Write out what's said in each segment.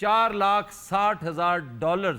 $4,60,000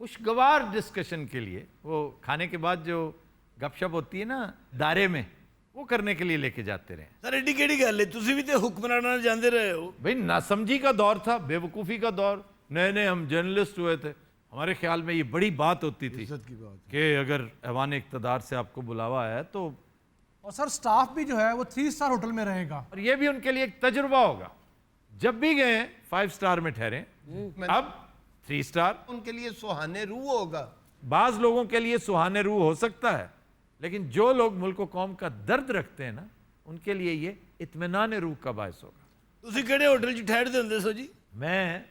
खुशगवार discussion के लिए, वो खाने के बाद जो गपशप होती है ना दायरे में, वो करने के लिए लेके जाते रहे। सर एडी केड़ी गल है, तुसी भी तो हुक्मराना जानते रहे हो। भाई नासमझी का दौर था, बेवकूफ़ी का दौर। नए नए हम जर्नलिस्ट हुए थे, हमारे ख्याल में ये बड़ी बात होती थी कि अगर ऐवान इक़्तिदार से आपको बुलावा है तो, और सर स्टाफ भी जो है वो 3 स्टार होटल में रहेगा। और ये भी उनके लिए एक तजुर्बा होगा। जब भी गए 5 स्टार में ठहरे, अब 3 स्टार। उनके लिए सुहाने रूह होगा। बाज लोगों के लिए सुहाने रूह हो सकता है, लेकिन जो लोग मुल्क कौम का दर्द रखते हैं ना, उनके लिए ये इत्मीनान रूह का बायस होगा। तुसी केड़े होटल च ठहरदे हुंदे सो जी? मैं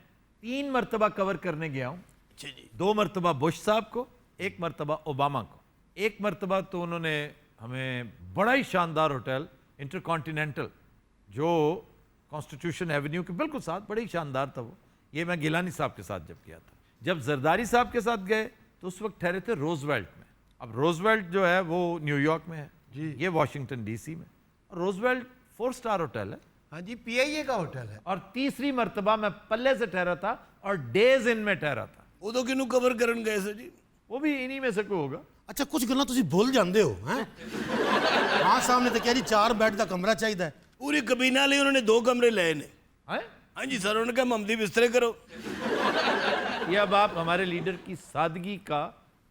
3 मरतबा कवर करने गया हूँ। अच्छा जी। 2 मरतबा बुश साहब को, 1 मरतबा ओबामा को। 1 मरतबा तो उन्होंने हमें बड़ा ही शानदार होटल इंटरकॉन्टिनेंटल, जो कॉन्स्टिट्यूशन एवेन्यू के बिल्कुल साथ, बड़ा ही शानदार था वो। ये मैं गिलानी साहब के साथ जब किया था। जब जरदारी साहब के साथ गए तो उस वक्त ठहरे थे रोजवेल्ट में। अब रोजवेल्ट जो है वो न्यूयॉर्क में है जी, ये वाशिंगटन डीसी में। और रोजवेल्ट 4 स्टार होटल है। हाँ जी, PIA का होटल है। और तीसरी मरतबा मैं पल्ले से ठहरा था और डेज इन में ठहरा था। उदो किनू कवर करन गए सो जी? वो भी इन्हीं में से कोई होगा। ਅੱਛਾ ਕੁਝ ਗੱਲਾਂ ਤੁਸੀਂ ਭੁੱਲ ਜਾਂਦੇ ਹੋ ਹੈ ਹਾਂ ਸਾਹਮਣੇ ਤੇ ਕਹਿ ਰਹੀ 4 ਬੈੱਡ ਦਾ ਕਮਰਾ ਚਾਹੀਦਾ ਹੈ। पूरी कबीना लिए उन्होंने 2 कमरे लए ने। हैं? हाँ जी सर, उन्होंने कहा ममदी बिस्तरे करो। ये अब आप हमारे लीडर की सादगी का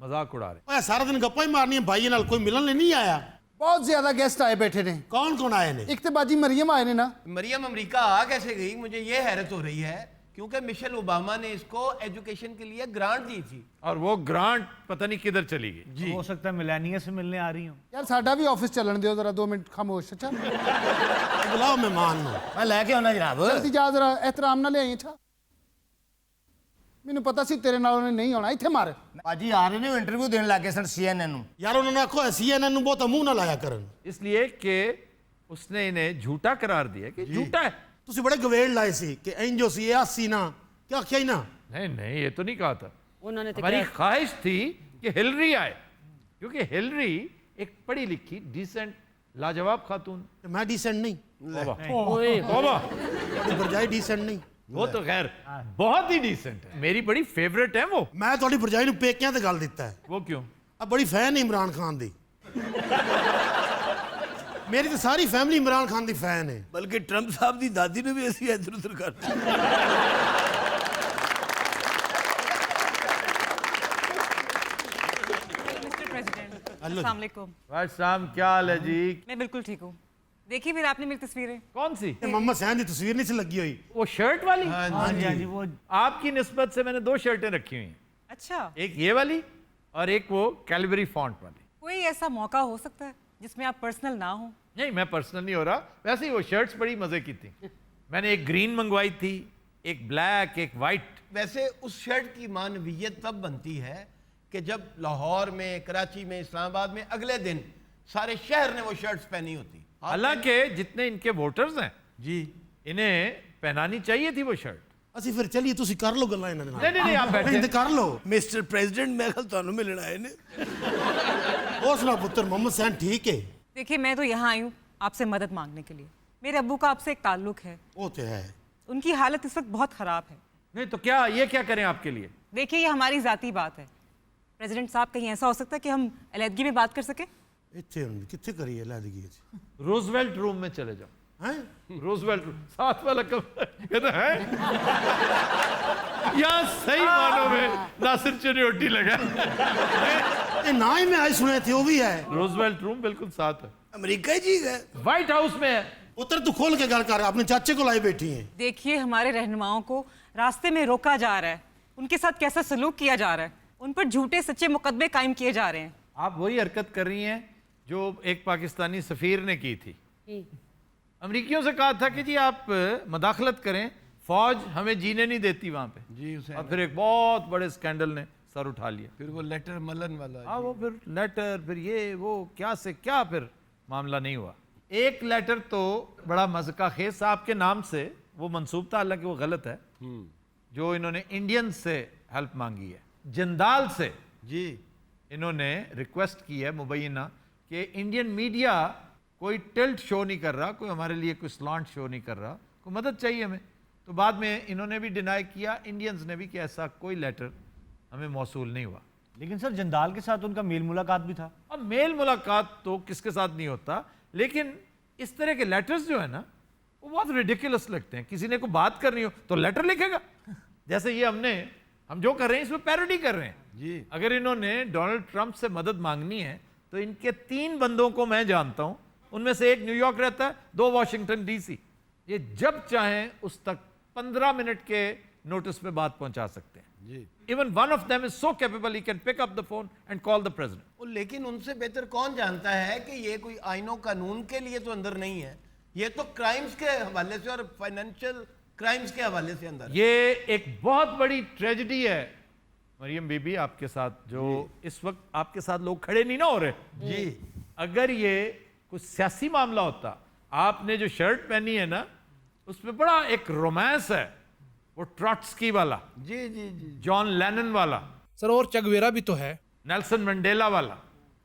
मजाक उड़ा रहे हैं। ਓਏ ਸਾਰਾ ਦਿਨ ਗੱਪਾਂ ਹੀ ਮਾਰਨੀਆਂ ਭਾਈ ਨਾਲ, ਕੋਈ ਮਿਲਣ ਲਈ ਨਹੀਂ ਆਇਆ? ਬਹੁਤ ਜ਼ਿਆਦਾ ਗੈਸਟ ਆਏ ਬੈਠੇ ਨੇ। ਕੌਣ ਕੌਣ ਆਏ ਨੇ? ਇੱਕ ਤੇ ਬਾਜੀ ਮਰੀਮ ਆਏ ਨੇ ਨਾ। मरियम अमेरिका आ कैसे गई, मुझे ये हैरत हो रही है, क्योंकि मिशेल ओबामा ने इसको एजुकेशन के लिए ग्रांट दी थी। और वो ग्रांट पता नहीं किधर चली गई। हो सकता है मिलानिया से मिलने आ रही हूँ। ਯਾਰ ਸਾਡਾ ਵੀ ਆਫਿਸ ਚੱਲਣ ਦਿਓ ਜ਼ਰਾ 2 ਮਿੰਟ ਖਾਮੋਸ਼। ਅੱਛਾ ਬੁਲਾਓ ਮਹਿਮਾਨ ਨੂੰ। मैं लेके आना जनाब। ਜਲਦੀ ਜਾ ਜ਼ਰਾ, ਇਹਤਰਾਮ ਨਾਲ ਲਿਆਈ। ਅੱਛਾ ਮੈਨੂੰ ਪਤਾ ਸੀ ਤੇਰੇ ਨਾਲ ਉਹਨੇ ਨਹੀਂ ਆਉਣਾ। ਇੱਥੇ ਮਾਰ। भाजी आ रहे ने इंटरव्यू देने लगे सन CNN ਨੂੰ। ਯਾਰ ਉਹਨਾਂ ਨੇ ਆਖੋ CNN ਨੂੰ ਬਹੁਤਾ ਮੂੰਹ ਨਾ ਲਾਇਆ ਕਰਨ। इसलिए कि उसने इन्हें झूठा करार दिया कि झूठा है। ਤੁਸੀਂ ਬੜੇ ਗਵੇੜ ਲਾਏ ਸੀ ਕਿ ਇੰਜੋ ਸੀ, ਇਹ ਆਸੀ ਨਾ, ਕੀ ਆਖਿਆ ਹੀ ਨਾ। नहीं नहीं, ये तो नहीं कहा था। ਉਹਨਾਂ ਨੇ ਤੇ हमारी ਕਿਹਾ ख्वाहिश थी कि हिलरी आए, क्योंकि हिलरी एक पढ़ी लिखी डिसेंट लाजवाब खातून। ਤੇ ਮੈਂ ਡੀਸੈਂਟ ਨਹੀਂ, ਓਏ बाबा ਤੁਹਾਡੀ ਭਰਜਾਈ ਡੀਸੈਂਟ ਨਹੀਂ। वो तो खैर बहुत ही डिसेंट है, मेरी बड़ी फेवरेट है वो। ਮੈਂ ਤੁਹਾਡੀ ਭਰਜਾਈ ਨੂੰ ਪੇਕਿਆਂ ਤੇ ਗੱਲ ਦਿੱਤਾ ਹੈ। वो क्यों? ਆ ਬੜੀ ਫੈਨ ਹੈ ਇਮਰਾਨ ਖਾਨ ਦੀ। ਮੇਰੀ ਤਾਂ ਸਾਰੀ ਫੈਮਿਲੀ ਇਮਰਾਨ ਖਾਨ ਦੀ ਫੈਨ ਹੈ। बल्कि ट्रंप साहब की दादी ने भी ऐसी इधर उधर कर। मिस्टर प्रेसिडेंट अस्सलाम वालेकुम। भाई शाम क्या हाल है जी? मैं बिल्कुल ठीक हूँ। देखिए फिर आपने मेरी तस्वीरें। कौन सी? ਇਹ ਮੁਹੰਮਦ ਸੈਨ ਦੀ ਤਸਵੀਰ ਨਹੀਂ ਸੀ ਲੱਗੀ ਹੋਈ? वो शर्ट वाली? हाँ जी वो आपकी निस्बत से मैंने 2 शर्टें रखी हुई हैं, अच्छा, एक ये वाली और एक वो कैलबरी फॉन्ट वाली। कोई ऐसा मौका हो सकता है जिसमें आप पर्सनल ना हो? नहीं, मैं पर्सनल नहीं हो रहा, वैसे ही वो शर्ट्स बड़ी मजे की थी। मैंने एक ग्रीन मंगवाई थी, एक ब्लैक, एक वाइट। वैसे उस शर्ट की मानवीयत तब बनती है कि जब लाहौर में, कराची में, इस्लामाबाद में अगले दिन सारे शहर ने वो शर्ट्स पहनी होती। हालांकि जितने इनके वोटर्स हैं ਜੀ इन्हें पहनानी चाहिए थी वो शर्ट। ਅਸੀਂ ਫਿਰ ਚੱਲੀਏ, ਤੁਸੀਂ ਕਰ ਲਓ ਗੱਲਾਂ ਇਹਨਾਂ ਦੇ ਨਾਲ। नहीं नहीं नहीं, आप ਨਹੀਂ ਤੇ बैठे। ਕਰ ਲਓ। मिस्टर प्रेसिडेंट मैं कल ਤੁਹਾਨੂੰ ਮਿਲਣ ਆਏ ਨੇ। ਹੋਰ ਸੁਣਾ ਪੁੱਤਰ, ਮੁਹੰਮਦ ਸੈਨ ਠੀਕ ਹੈ? देखिए मैं तो यहाँ आई हूँ आपसे मदद मांगने के लिए। मेरे अब्बू का आपसे एक ताल्लुक है, ਉਹ ਤੇ ਹੈ। उनकी हालत इस वक्त बहुत ख़राब है। नहीं तो क्या, ये क्या करें आपके लिए? देखिए ये हमारी ज़ाती बात है। प्रेसिडेंट साहब कहीं ऐसा हो सकता है कि हम अलहदगी में बात कर सकें? ਇੱਥੇ ਹੁਣ ਕਿੱਥੇ ਕਰੀਏ ਲੈਦਗੀ ਚ? रोजवेल्ट रूम में चले जाओ। हैं? रोजवेल्ट रूम, साथ वाला कमरा कहता है यहाँ सही मानों में नासिर चनियोटी लगा। ਇਹ ਨਾ ਹੀ ਮੈਂ ਆਈ ਸੁਣਿਆ ਥੇ, ਉਹ ਵੀ ਹੈ। रोजवेल्ट रूम बिल्कुल साथ है, अमेरिका ही जी गए। व्हाइट हाउस में है। ਪੁੱਤਰ ਤੂੰ ਖੋਲ ਕੇ ਗੱਲ ਕਰ, ਆਪਣੇ ਚਾਚੇ ਕੋਲ ਆਈ ਬੈਠੀ ਹੈ। देखिए हमारे रहनुमाओं को रास्ते में रोका जा रहा है, उनके साथ कैसा सलूक किया जा रहा है, उन पर झूठे सच्चे मुकदमे कायम किए जा रहे हैं। आप वही हरकत कर रही हैं जो एक पाकिस्तानी सफ़ीर ने की थी। अमरीकियों से कहा था कि जी आप मदाखलत करें, फौज हमें जीने नहीं देती वहाँ पे जी और फिर एक बहुत बड़े स्कैंडल ने सर उठा लिया। फिर वो लेटर मलन वाला। हाँ वो फिर लेटर, फिर ये वो क्या से क्या, फिर मामला नहीं हुआ। एक लेटर तो बड़ा मज़का खेज साहब के नाम से वो मंसूब था, हालांकि वो गलत है, जो इन्होंने इंडियन से हेल्प मांगी है। जिंदाल से जी इन्होंने रिक्वेस्ट की है मुबैना कि इंडियन मीडिया कोई टिल्ट शो नहीं कर रहा, कोई हमारे लिए कोई स्लॉन्ट शो नहीं कर रहा, कोई मदद चाहिए हमें। तो बाद में इन्होंने भी डिनाई किया, इंडियंस ने भी, कि ऐसा कोई लेटर हमें मौसूल नहीं हुआ। लेकिन सर जंदाल के साथ उनका मेल मुलाकात भी था। अब मेल मुलाकात तो किसके साथ नहीं होता, लेकिन इस तरह के लेटर्स जो है ना वो बहुत रिडिकुलस लगते हैं। किसी ने को बात करनी हो तो लेटर लिखेगा, जैसे ये हम जो कर रहे हैं इसमें पैरोडी कर रहे हैं जी। अगर इन्होंने डोनाल्ड ट्रंप से मदद मांगनी है तो इनके 3 बंदों को मैं जानता हूं, उनमें से एक न्यूयॉर्क रहता है, 2 वॉशिंगटन डीसी। ये जब चाहें उस तक 15 मिनट के नोटिस पे बात पहुंचा सकते हैं जी। Even one of them is so capable he can pick up the phone and call the president. लेकिन उनसे बेहतर कौन जानता है कि ये कोई आइनों कानून के लिए तो अंदर नहीं है, ये तो क्राइम्स के हवाले से और फाइनेंशियल क्राइम्स के हवाले से अंदर है। ये एक बहुत बड़ी ट्रेजेडी है मरियम बीबी आपके साथ, जो इस वक्त आपके साथ लोग खड़े नहीं ना हो रहे जी। अगर ये कुछ सियासी मामला होता, आपने जो शर्ट पहनी है ना उसमें बड़ा एक रोमांस है, वो ट्रॉट्स्की वाला जी जी जी, जॉन लेनन वाला, सर और चगवेरा भी तो है, नेल्सन मंडेला वाला।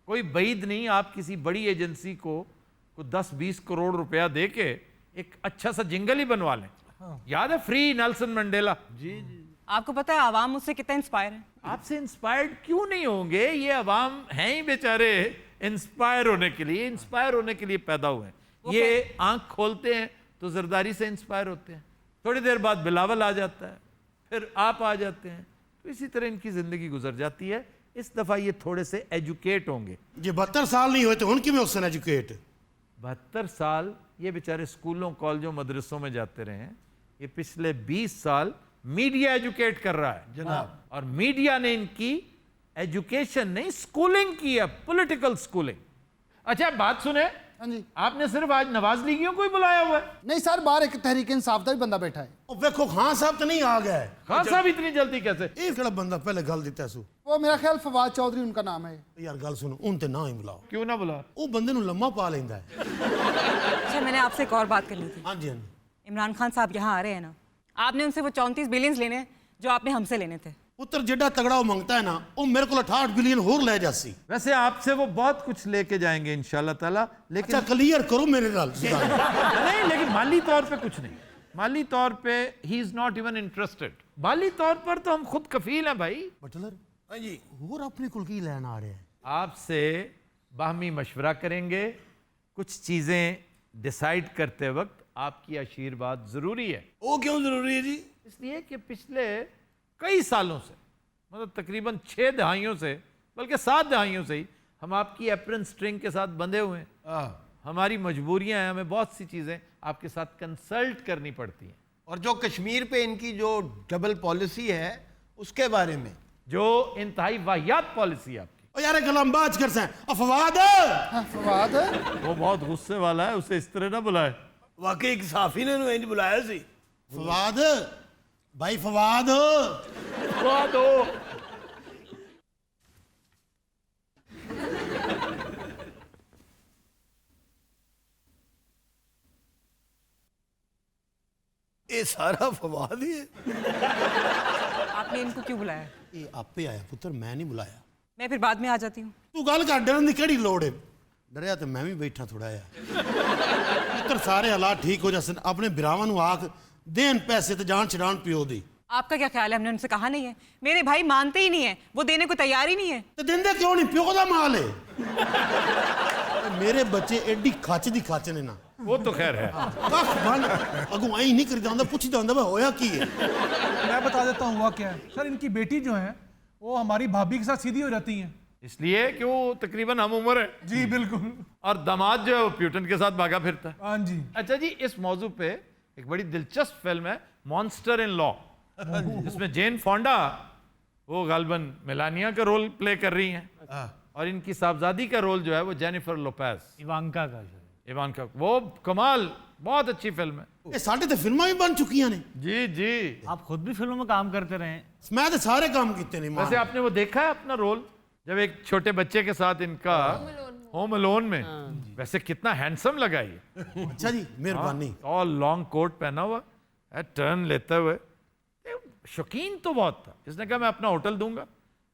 कोई बईद नहीं आप किसी बड़ी एजेंसी को 10-20 करोड़ रुपया दे के एक अच्छा सा जिंगल ही बनवा लें। याद है फ्री नेल्सन मंडेला जी जी। आपको पता है आवाम उससे कितना इंस्पायर है? आपसे इंस्पायर्ड क्यों नहीं होंगे? ये अवाम हैं ही बेचारे इंस्पायर होने के लिए, इंस्पायर होने के लिए पैदा हुए हैं। ये आंख खोलते हैं तो जरदारी से इंस्पायर होते हैं, थोड़ी देर बाद बिलावल आ जाता है, फिर आप आ जाते हैं, तो इसी तरह इनकी जिंदगी गुजर जाती है। इस दफा ये थोड़े से एजुकेट होंगे। ये 72 साल नहीं हुए तो उनकी में उसने एजुकेट 72 साल ये बेचारे स्कूलों कॉलेजों मदरसों में जाते रहे हैं, ये पिछले 20 साल मीडिया एजुकेट कर रहा है जनाब। और मीडिया ने इनकी एजुकेशन नहीं स्कूलिंग की है, पॉलिटिकल स्कूलिंग। अच्छा बात सुने, हाँ जी। आपने सिर्फ आज नवाज लीगियों को ही बुलाया हुआ है? नहीं सर, बाहर एक तहरीक इंसाफ का भी बंदा बैठा है। देखो खान साहब तो नहीं आ गए, खान साहब इतनी जल्दी कैसे? ਇਹ ਕਿਹੜਾ ਬੰਦਾ ਪਹਿਲੇ ਗੱਲ ਦਿੱਤਾ ਸੂ वो मेरा ख्याल फवाद चौधरी उनका नाम है। ਯਾਰ ਗੱਲ ਸੁਣੋ, ਉਹਨ ਤੇ ਨਾ ਹੀ ਬੁਲਾਓ, क्यों ना बुला? ਉਹ ਬੰਦੇ ਨੂੰ ਲੰਮਾ ਪਾ ਲੈਂਦਾ ਹੈ। अच्छा मैंने आपसे एक और बात करनी थी। ਹਾਂਜੀ ਹਾਂਜੀ, इमरान खान साहब यहाँ आ रहे हैं ना, आपने उनसे वो 34 बिलियन लेने हैं जो आपने हमसे लेने थे। ਪੁੱਤਰ ਜਿਹੜਾ ਤਗੜਾ ਉਹ ਮੰਗਤਾ ਹੈ ਨਾ, ਉਹ ਮੇਰੇ ਕੋਲ 68 ਬਿਲੀਅਨ ਹੋਰ ਲੈ ਜਾਸੀ। वैसे आपसे वो बहुत कुछ लेके जाएंगे इंशाल्लाह ताला, लेकिन अच्छा क्लियर करो मेरे नाल नहीं, लेकिन माली तौर पे कुछ नहीं। माली तौर पे he is not even interested. माली तौर पर तो हम खुद कफील हैं भाई। बटलर हाँ जी, ਹੋਰ ਆਪਣੇ ਕੋਲ ਕੀ ਲੈਣ ਆ ਰਿਹਾ ਹੈ? आपसे बाहमी मशवरा करेंगे, कुछ चीजें डिसाइड करते वक्त आपकी आशीर्वाद जरूरी है। वो क्यों जरूरी है जी? इसलिए कि पिछले कई सालों से, मतलब तकरीबन 6 दहाइयों से, बल्कि 7 दहाइयों से ही हम आपकी एप्रन स्ट्रिंग के साथ बंधे हुए हैं। हमारी मजबूरियां हैं, हमें बहुत सी चीज़ें आपके साथ कंसल्ट करनी पड़ती हैं। और जो कश्मीर पे इनकी जो डबल पॉलिसी है उसके बारे में, जो इंतहाई वाहियात पॉलिसी है आपकी, ओ यार गलमबाज कर से अफवाद हाँ, फवाद वो बहुत गुस्से वाला है, उसे इस तरह ना बुलाए। वाकई एक साफी ने इंज बुलाया सी। फवाद भाई फवाद दो ये सारा फवाद ही है। आपने इनको क्यों बुलाया? ਇਹ ਆਪੇ ਆਇਆ ਪੁੱਤਰ, ਮੈਂ ਨਹੀਂ ਬੁਲਾਇਆ। मैं फिर बाद में आ जाती हूँ। ਤੂੰ ਗੱਲ ਕਰ, ਡਰਨ ਦੀ ਕਿਹੜੀ ਲੋੜ ਹੈ? ਡਰਿਆ ਤੇ ਮੈਂ ਵੀ ਬੈਠਾ ਥੋੜਾ ਜਿਹਾ। ਪੁੱਤਰ ਸਾਰੇ ਹਾਲਾਤ ਠੀਕ ਹੋ ਜਾਸਨ, ਆਪਣੇ ਬਿਰਾਵਾਂ ਨੂੰ ਆਖ ਦੇਣ ਪੈਸੇ ਤੇ ਜਾਨ ਛਡਾਣ ਪਿਓ ਦੀ। आपका क्या ख्याल है? हमने उनसे कहा नहीं है? मेरे भाई मानते ही नहीं है, वो देने को तैयार ही नहीं है। ਤੇ ਦਿੰਦੇ ਕਿਉਂ ਨਹੀਂ? ਪਿਓ ਦਾ ਮਾਲ ਹੈ। ਮੇਰੇ ਬੱਚੇ ਐਡੀ ਖੱਚ ਦੀ ਖੱਚ ਨੇ ਨਾ, वो तो खैर है। ਕੱਖ ਬਣ ਅਗੋਂ ਐਂ ਨਹੀਂ ਕਰੀਦਾ ਹੁੰਦਾ, ਪੁੱਛਦਾ ਹੁੰਦਾ ਵਾ ਹੋਇਆ ਕੀ ਹੈ। मैं बता देता हूँ हुआ क्या है। सर इनकी बेटी जो है वो हमारी भाभी के साथ सीधी हो जाती हैं। इसलिए कि वो तकरीबन हम उम्र है, जी बिल्कुल। और दामाद जो है वो प्यूटन के साथ भागा फिरता है। हाँ जी। अच्छा जी, इस मौजू पे एक बड़ी दिलचस्प फिल्म है मॉन्स्टर इन लॉ, जिसमें जेन फोंडा वो गालबन मेलानिया का रोल प्ले कर रही हैं, और इनकी साहबजादी का रोल जो है वो जेनिफर लोपेज, इवांका का शायद। इवानका। वो कमाल, बहुत अच्छी फिल्म है। ਇਹ ਸਾਡੇ ਤੇ ਫਿਲਮਾਂ ਵੀ ਬਣ ਚੁੱਕੀਆਂ ਨੇ। जी जी। आप खुद भी फिल्मों में काम करते रहे हैं। ਮੈਂ ਤੇ ਸਾਰੇ ਕੰਮ ਕੀਤੇ ਨੇ ਮਾਂ। वैसे आपने वो देखा है अपना रोल जब एक छोटे बच्चे के साथ इनका होम अलोन में? वैसे कितना हैंडसम लगा ये। ਅੱਛਾ ਜੀ, ਮਿਹਰਬਾਨੀ। और लॉन्ग कोट पहना हुआ, टर्न लेते हुए। शौकीन तो बहुत था, इसने कहा मैं अपना होटल दूंगा,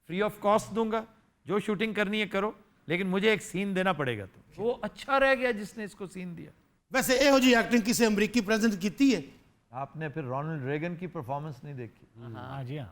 फ्री ऑफ कॉस्ट दूंगा, जो शूटिंग करनी है करो, लेकिन मुझे एक सीन देना पड़ेगा। तो वो अच्छा रह गया जिसने इसको सीन दिया। ਵੈਸੇ ਇਹੋ ਜੀ ਐਕਟਿੰਗ ਕਿਸੇ ਅਮਰੀਕੀ ਪ੍ਰੈਜ਼ੀਡੈਂਟ ਕੀਤੀ ਹੈ? आपने फिर रोनाल्ड रेगन की परफॉर्मेंस नहीं देखी? हाँ जी हाँ।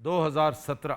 2017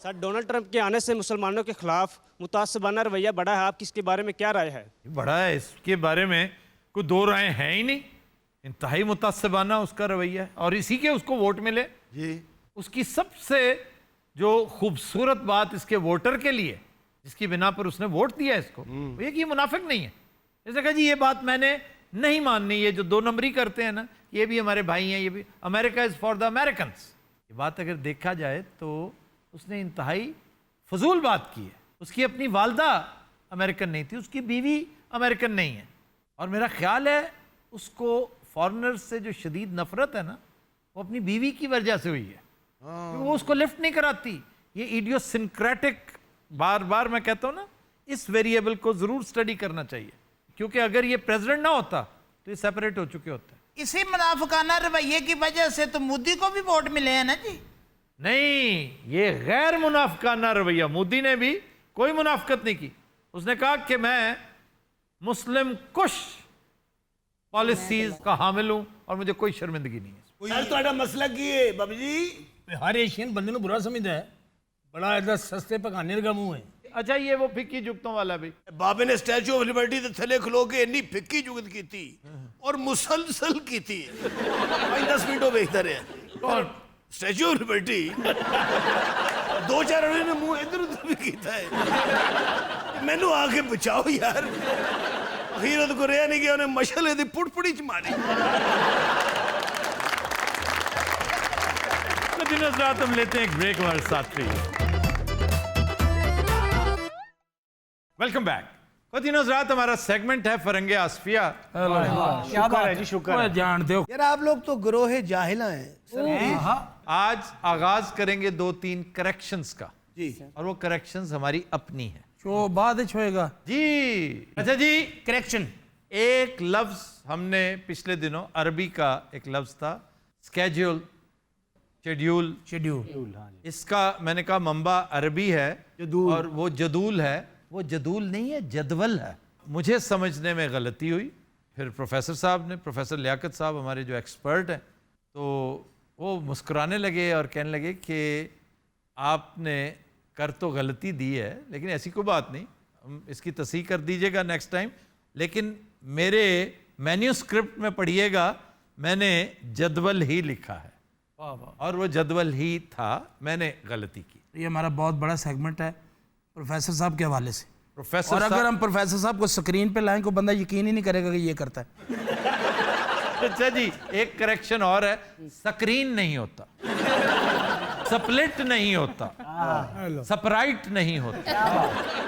सर डोनाल्ड ट्रंप के आने से मुसलमानों के खिलाफ मुतासबाना रवैया बढ़ा है, आपकी इसके बारे में क्या राय है? बड़ा है, इसके बारे में कोई दो राय हैं ही नहीं। इंतहाई मुतासबाना उसका रवैया है और इसी के उसको वोट मिले जी। उसकी सबसे जो खूबसूरत बात इसके वोटर के लिए, जिसकी बिना पर उसने वोट दिया इसको, वो ये कि ये मुनाफिक नहीं है। इसने कहा जी ये बात मैंने नहीं माननी, ये जो दो नंबरी करते हैं ना, ये भी हमारे भाई हैं, ये भी America is for the Americans. ये बात अगर देखा जाए तो उसने इंतहाई फजूल बात की है। उसकी अपनी वालदा अमेरिकन नहीं थी, उसकी बीवी अमेरिकन नहीं है, और मेरा ख्याल है उसको फॉरेनर्स से जो शदीद नफरत है ना, वो अपनी बीवी की वजह से हुई है। वो उसको लिफ्ट नहीं कराती। ये इडियोसिंक्रेटिक, बार बार मैं कहता हूँ ना, इस वेरिएबल को जरूर स्टडी करना चाहिए, क्योंकि अगर ये प्रेसिडेंट ना होता तो ये सेपरेट हो चुके होते। इसी मुनाफिकाना रवैये की वजह से तो मोदी को भी वोट मिले हैं ना जी। नहीं, ये गैर मुनाफिकाना रवैया। मोदी ने भी कोई मुनाफिकत नहीं की। उसने कहा कि मैं मुस्लिम कुश पॉलिसीज का हामिल हूं और मुझे कोई शर्मिंदगी नहीं है। यार ਤੁਹਾਡਾ ਮਸਲਾ ਕੀ ਹੈ ਬਾਬੂ ਜੀ? ਹਰ ਏਸ਼ੀਅਨ ਬੰਦੇ ਨੂੰ ਬੁਰਾ ਸਮਝਦਾ ਹੈ, ਬੜਾ ਇਹਦਾ ਸਸਤੇ ਪਕਾਨੇ ਦਾ ਮੂੰਹ ਹੈ। अच्छा, ये वो फिक्की जुगतों वाला भी। बाबे ने स्टैचू ऑफ लिबर्टी ਦੇ ਥੱਲੇ ਖਲੋ ਕੇ ਇੰਨੀ ਫਿੱਕੀ ਜੁਗਤ ਕੀਤੀ ਔਰ ਮੁਸਲਸਲ ਕੀਤੀ 5-10 ਮਿੰਟ ਉਹ ਵੇਖਦਾ ਰਿਹਾ। ਕੌਣ? Statue of liberty. दो चार ने मुंह इधर उधर भी किया है। मैनू आके बचाओ यार। अखीरत को रहा नहीं गया, उन्हें मशल दी पुड़पुड़ी च मारी। दिन रात हम लेते हैं एक ब्रेक, हमारे साथ रहिए। Welcome back. रात हमारा सेगमेंट है फरंगे आसफिया। क्या बात है जी, शुक्र है। जानते हो यार आप लोग तो ग्रोह जाहिला हैं। आज आगाज करेंगे 2-3 करेक्शंस का जी, और वो करेक्शंस हमारी अपनी है जो बाद होएगा जी। अच्छा जी, करेक्शन। एक लफ्ज हमने पिछले दिनों अरबी का एक लफ्ज था स्केड्यूल, शेड्यूल। इसका मैंने कहा मंबा अरबी है और वो जदूल है। वो जदूल नहीं है, जदवल है। मुझे समझने में गलती हुई। फिर प्रोफेसर साहब ने, प्रोफेसर लियाकत साहब हमारे जो एक्सपर्ट हैं, तो वो मुस्कुराने लगे और कहने लगे कि आपने कर तो गलती दी है, लेकिन ऐसी कोई बात नहीं, हम इसकी तस्हीह कर दीजिएगा नेक्स्ट टाइम। लेकिन मेरे मैन्यूस्क्रिप्ट में पढ़िएगा, मैंने जदवल ही लिखा है और वो जदवल ही था, मैंने गलती की। ये हमारा बहुत बड़ा सेगमेंट है प्रोफेसर साहब के हवाले से। प्रोफेसर और अगर हम प्रोफेसर साहब को स्क्रीन पे लाएं, को बंदा यकीन ही नहीं करेगा कि ये करता है। अच्छा जी, एक करेक्शन और है, स्क्रीन नहीं होता, स्प्लिट नहीं होता, सपराइट नहीं होता,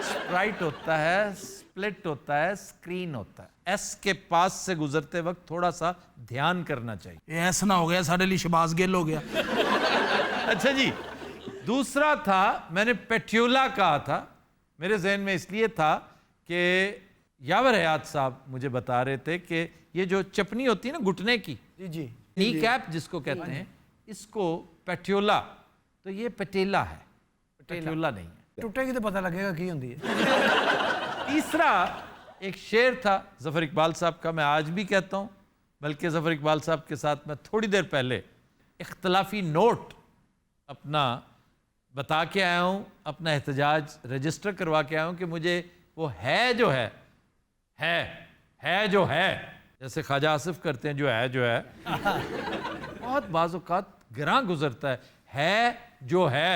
स्प्राइट होता है, स्प्लिट होता है, स्क्रीन होता है। एस के पास से गुजरते वक्त थोड़ा सा ध्यान करना चाहिए। ये ऐसा ना हो गया साढ़े लिए शबाज गिल हो गया। अच्छा जी, दूसरा था, मैंने पेट्यूला कहा था। मेरे जहन में इसलिए था कि यावर हयात साहब मुझे बता रहे थे कि ये जो चपनी होती है ना घुटने की, जी नी कैप जिसको कहते हैं, इसको पेट्यूला, तो ये पटेला है, पेट्यूला नहीं है। टूटेगी तो पता लगेगा की होती है। तीसरा एक शेर था जफर इकबाल साहब का, मैं आज भी कहता हूँ, बल्कि जफर इकबाल साहब के साथ मैं थोड़ी देर पहले इख्तलाफी नोट अपना बता के आया हूँ, अपना एहतजाज रजिस्टर करवा के आया हूँ कि मुझे वो है जो है जो है, जैसे ख्वाजा आसिफ करते हैं जो है बहुत बाज़ औक़ात गिरां गुजरता है जो है।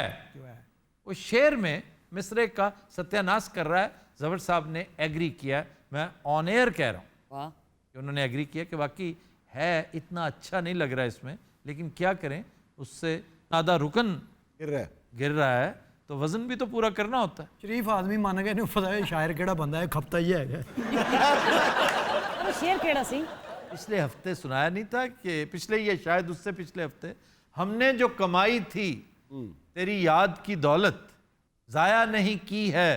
वो शेर में मिसरे का सत्यानाश कर रहा है। जफर साहब ने एग्री किया, मैं ऑन एयर कह रहा हूँ कि उन्होंने एग्री किया कि वाकई है, इतना अच्छा नहीं लग रहा है इसमें, लेकिन क्या करें, उससे आधा रुकन गिर रहा है, तो वजन भी तो पूरा करना होता है। शरीफ आदमी मान गए, नहीं पता है शायर केड़ा बंदा है, खपता ही है। शेर केड़ा सी? पिछले हफ्ते सुनाया नहीं था कि पिछले, ये शायद उससे पिछले हफ्ते, हमने जो कमाई थी तेरी याद की दौलत जाया नहीं की है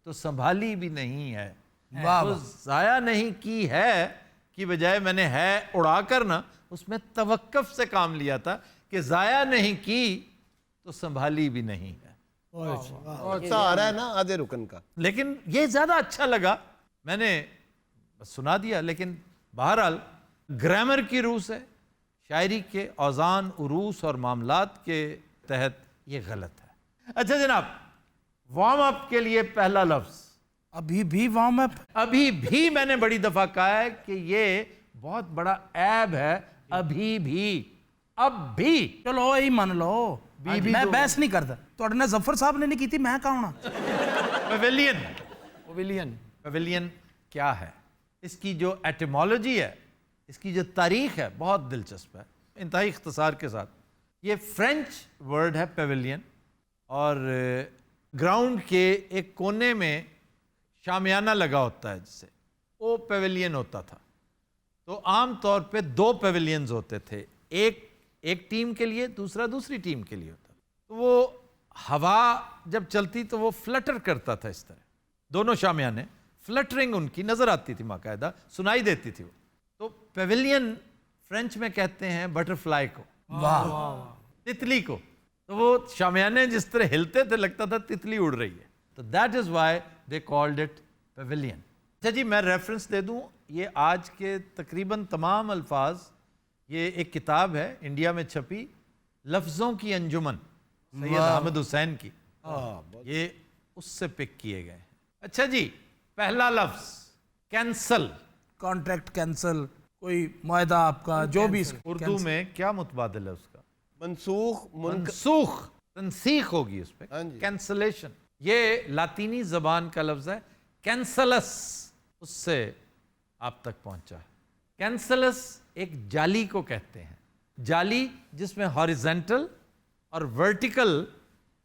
तो संभाली भी नहीं है। तो जाया नहीं की है की बजाय मैंने है उड़ा कर ना उसमें तवक्कुफ से काम लिया था कि जाया नहीं की तो संभाली भी नहीं है। आ रहा है ना आधे रुकन का, लेकिन ये ज्यादा अच्छा लगा, मैंने बस सुना दिया। लेकिन बहरहाल ग्रामर की रूह से, शायरी के औज़ान, उरूस और मामलात के तहत ये गलत है। अच्छा जनाब, वार्म अप के लिए पहला लफ्ज। अभी भी वार्म अप? अभी भी मैंने बड़ी दफा कहा है कि ये बहुत बड़ा ऐब है। अभी भी, अब भी। चलो यही मान लो, मैं बहस नहीं करता। ਤੁਹਾਡੇ ਨਾਲ ਜ਼ਫਰ ਸਾਹਿਬ ਨੇ ਨਹੀਂ ਕੀਤੀ, ਮੈਂ ਕੌਣ? पेविलियन। पेविलियन क्या है, इसकी जो एटिमोलॉजी है, इसकी जो तारीख है, बहुत दिलचस्प है। इंतहाई इख्तिसार के साथ, ये फ्रेंच वर्ड है पेविलियन, और ग्राउंड के एक कोने में शामियाना लगा होता है जिससे, वो पेविलियन होता था। तो आम तौर पे 2 पेविलियंस होते थे, एक टीम के लिए, दूसरा दूसरी टीम के लिए होता। तो वो हवा जब चलती तो वो फ्लटर करता था इस तरह, दोनों शामियाने, फ्लटरिंग उनकी नजर आती थी, बाकायदा सुनाई देती थी वो। तो पेविलियन फ्रेंच में कहते हैं बटरफ्लाई को, तितली को। तो वो शामियाने जिस तरह हिलते थे, लगता था तितली उड़ रही है। तो that is why they called it Pavilion. अच्छा जी, मैं रेफरेंस दे दूं, ये आज के तकरीबन तमाम अल्फाज, ये एक किताब है इंडिया में छपी, लफ्ज़ों की अंजुमन, सैयद अहमद हुसैन की, ये उससे पिक किए गए हैं। अच्छा जी, पहला लफ्ज कैंसल। कॉन्ट्रैक्ट कैंसल, कोई मुआहदा आपका जो भी। उर्दू में क्या मुतबादिल है उसका? मनसूख, मनसूख, तनसीख होगी उस पर, कैंसलेशन। ये लातीनी जबान का लफ्ज है कैंसलस, उससे आप तक पहुंचा है। कैंसलस एक जाली को कहते हैं, जाली जिसमें हॉरिजेंटल और वर्टिकल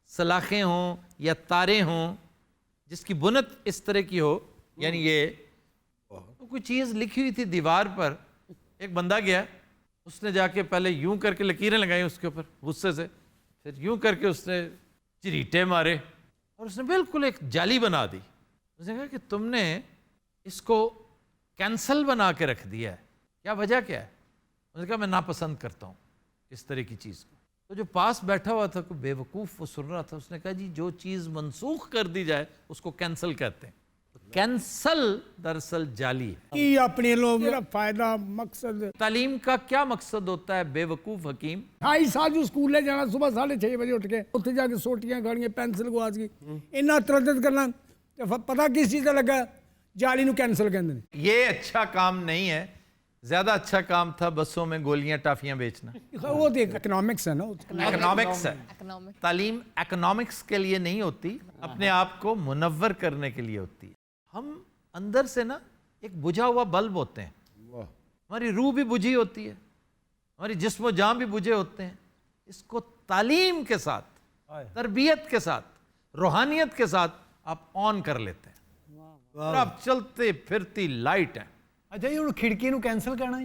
सलाखें हों या तारे हों, जिसकी बुनत इस तरह की हो, यानी ये तो कोई चीज़ लिखी हुई थी दीवार पर, एक बंदा गया, उसने जाके पहले यूं करके लकीरें लगाई उसके ऊपर गुस्से से, फिर यूं करके उसने चिरीटे मारे और उसने बिल्कुल एक जाली बना दी। उसने कहा कि तुमने इसको कैंसल बना के रख दिया है, क्या वजह क्या है? उसने कहा मैं नापसंद करता हूँ इस तरह की चीज़ को। तो जो पास बैठा हुआ था, कोई बेवकूफ़ वो सुन रहा था, उसने कहा जी जो चीज़ मनसूख कर दी जाए उसको कैंसल कहते हैं। तो कैंसल दरअसल जाली है। कि अपने लोग मेरा फायदा मकसद। तालीम का क्या मकसद होता है बेवकूफ़ हकीम? 28 साल जो स्कूल जाना, सुबह 6:30 बजे उठ के उत्थे जाके सोटियां खानियां, पेंसिल गुआच गई, इन्ना तरद्दुद करना, पता किस चीज़ का लगा, जाली नूं कैंसल कहंदे ने। ये अच्छा काम नहीं है, ज्यादा अच्छा काम था बसों में गोलियां टाफियां बेचना। वो तो इकोनॉमिक्स है ना, इकोनॉमिक्स है। तालीम इकोनॉमिक्स के लिए नहीं होती, अपने आप को मुनव्वर करने के लिए होती है। हम अंदर से ना एक बुझा हुआ बल्ब होते हैं, हमारी रूह भी बुझी होती है, हमारी जिस्म जान भी बुझे होते हैं। इसको तालीम के साथ, तरबियत के साथ, रूहानियत के साथ आप ऑन कर लेते हैं और आप चलते फिरती लाइट हैं। अच्छा जी, खिड़की नूं कैंसल कहना है,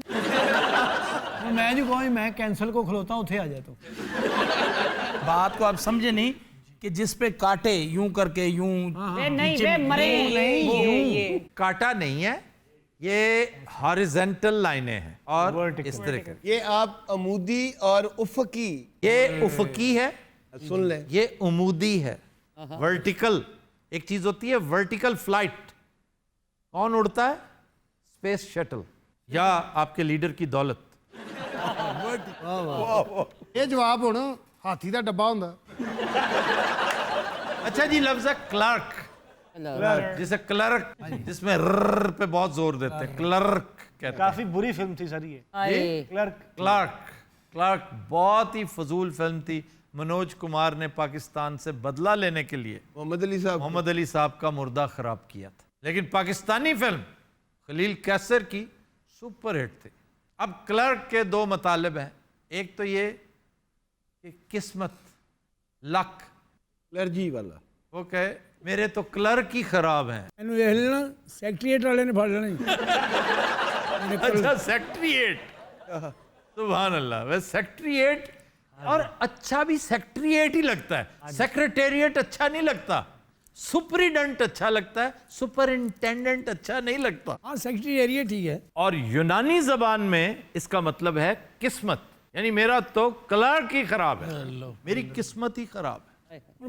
मैं जो कहूँ मैं कैंसल को खलोता हूँ, उठे आ जाए। तो बात को आप समझे नहीं कि जिस पे काटे यूं करके यूं, नहीं वे मरे ये काटा नहीं है, ये हॉरिजेंटल लाइनें हैं और इस तरह के। ये आप अमूदी और उफकी, ये उफकी है, सुन ले, ये उमूदी है। वर्टिकल एक चीज होती है, वर्टिकल फ्लाइट कौन उड़ता है? स्पेस शटल या आपके लीडर की दौलत। ਇਹ ਜਵਾਬ ਹੁਣ ਹਾਥੀ ਦਾ ਡੱਬਾ ਹੁੰਦਾ। अच्छा जी, लफ्ज है क्लर्क, जिसे क्लर्क, जिसमें र पे बहुत जोर देते हैं, क्लर्क कहते हैं। काफी बुरी फिल्म थी सर ये। क्लर्क बहुत ही फजूल फिल्म थी। मनोज कुमार ने पाकिस्तान से बदला लेने के लिए मोहम्मद अली साहब का मुर्दा खराब किया था, लेकिन पाकिस्तानी फिल्म खलील कैसर की सुपर हिट थी। अब क्लर्क के 2 मतलब हैं, एक तो ये कि किस्मत, लक, एलर्जी वाला, वो कहे मेरे तो क्लर्क ही खराब हैं। इन्हू देख लेना, सेक्रेटरीएट वाले ने फड़ लेना। अच्छा सेक्रेटरीएट, सुभान अल्लाह। वह सेक्रेटरीएट, और अच्छा भी सेक्रेटरीएट ही लगता है, सेक्रेटेरिएट अच्छा नहीं लगता, सुपरिटेंडेंट अच्छा लगता है, सुपरिंटेंडेंट अच्छा नहीं लगता। हाँ, सेक्रेटेरिएट ही है। और यूनानी जबान में इसका मतलब है किस्मत, यानी मेरा तो क्लर्क ही खराब है, मेरी किस्मत ही खराब है।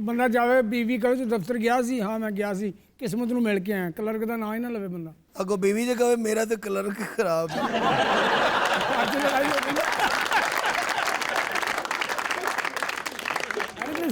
बंदा जावे बीवी कहे तो दफ्तर गया सी, हाँ मैं गया सी, किस्मत नूं मिल के आया, क्लर्क का ना ही ना लवे बंदा। अगो बीवी जे कहे मेरा तो क्लर्क खराब है।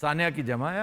सानिया की जमा है।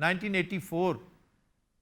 1984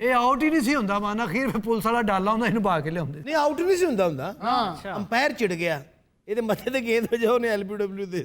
ਇਹ ਆਊਟ ਹੀ ਨਹੀਂ ਸੀ ਹੁੰਦਾ ਮਾਨਾ ਅਖੀਰ ਵਿੱਚ ਪੁਲਿਸ ਵਾਲਾ ਡਾਲਾ ਹੁੰਦਾ ਇਹਨੂੰ ਪਾ ਕੇ ਲਿਆਉਂਦੇ. ਨਹੀਂ ਆਊਟ ਨਹੀਂ ਸੀ ਹੁੰਦਾ. ਅੰਪਾਇਰ ਚਿੜ ਗਿਆ, ਇਹਦੇ ਮੱਥੇ ਤੇ ਗੇਂਦ ਵਜਾ, ਉਹਨੇ LBW ਦੇ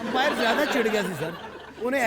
ਅੰਪਾਇਰ ਜ਼ਿਆਦਾ ਚਿੜ ਗਿਆ ਸੀ ਸਰ, ਉਹਨੇ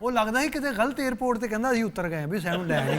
ਉਹ ਲੱਗਦਾ ਸੀ ਕਿਤੇ ਗਲਤ 에어ਪੋਰਟ ਤੇ ਕਹਿੰਦਾ ਅਸੀਂ ਉਤਰ ਗਏ ਵੀ ਸਾਨੂੰ ਲੈ ਨਹੀਂ.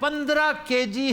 15 kg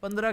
15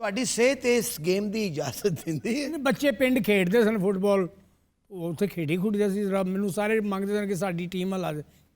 ਤੁਹਾਡੀ ਸਿਹਤ ਇਸ ਗੇਮ ਦੀ ਇਜਾਜ਼ਤ ਦਿੰਦੀ ਹੈ? ਬੱਚੇ ਪਿੰਡ ਖੇਡਦੇ ਸਨ ਫੁੱਟਬਾਲ, ਉੱਥੇ ਖੇਡੀ ਖੁੱਡਦੇ ਸੀ. ਮੈਨੂੰ ਸਾਰੇ ਮੰਗਦੇ ਸਨ ਕਿ ਸਾਡੀ ਟੀਮ ਹਲਾ ਦੇ,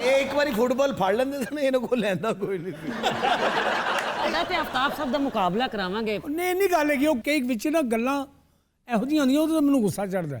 ਇਹ ਇੱਕ ਵਾਰੀ ਫੁੱਟਬਾਲ ਫੜ ਲੈਂਦੇ ਸਨ, ਇਹਨਾਂ ਕੋਲ ਲੈਂਦਾ ਕੋਈ ਨਹੀਂ ਸੀ. ਤੇ ਆਫਤਾਬ ਸਾਹਿਬ ਦਾ ਮੁਕਾਬਲਾ ਕਰਾਵਾਂਗੇ. ਨਹੀਂ ਨਹੀਂ ਗੱਲ ਹੈ ਕਿ ਉਹ ਕਈ ਵਿੱਚ ਨਾ ਗੱਲਾਂ ਇਹੋ ਜਿਹੀਆਂ ਹੁੰਦੀਆਂ, ਉਹਦੇ ਤੋਂ ਮੈਨੂੰ ਗੁੱਸਾ ਚੜਦਾ.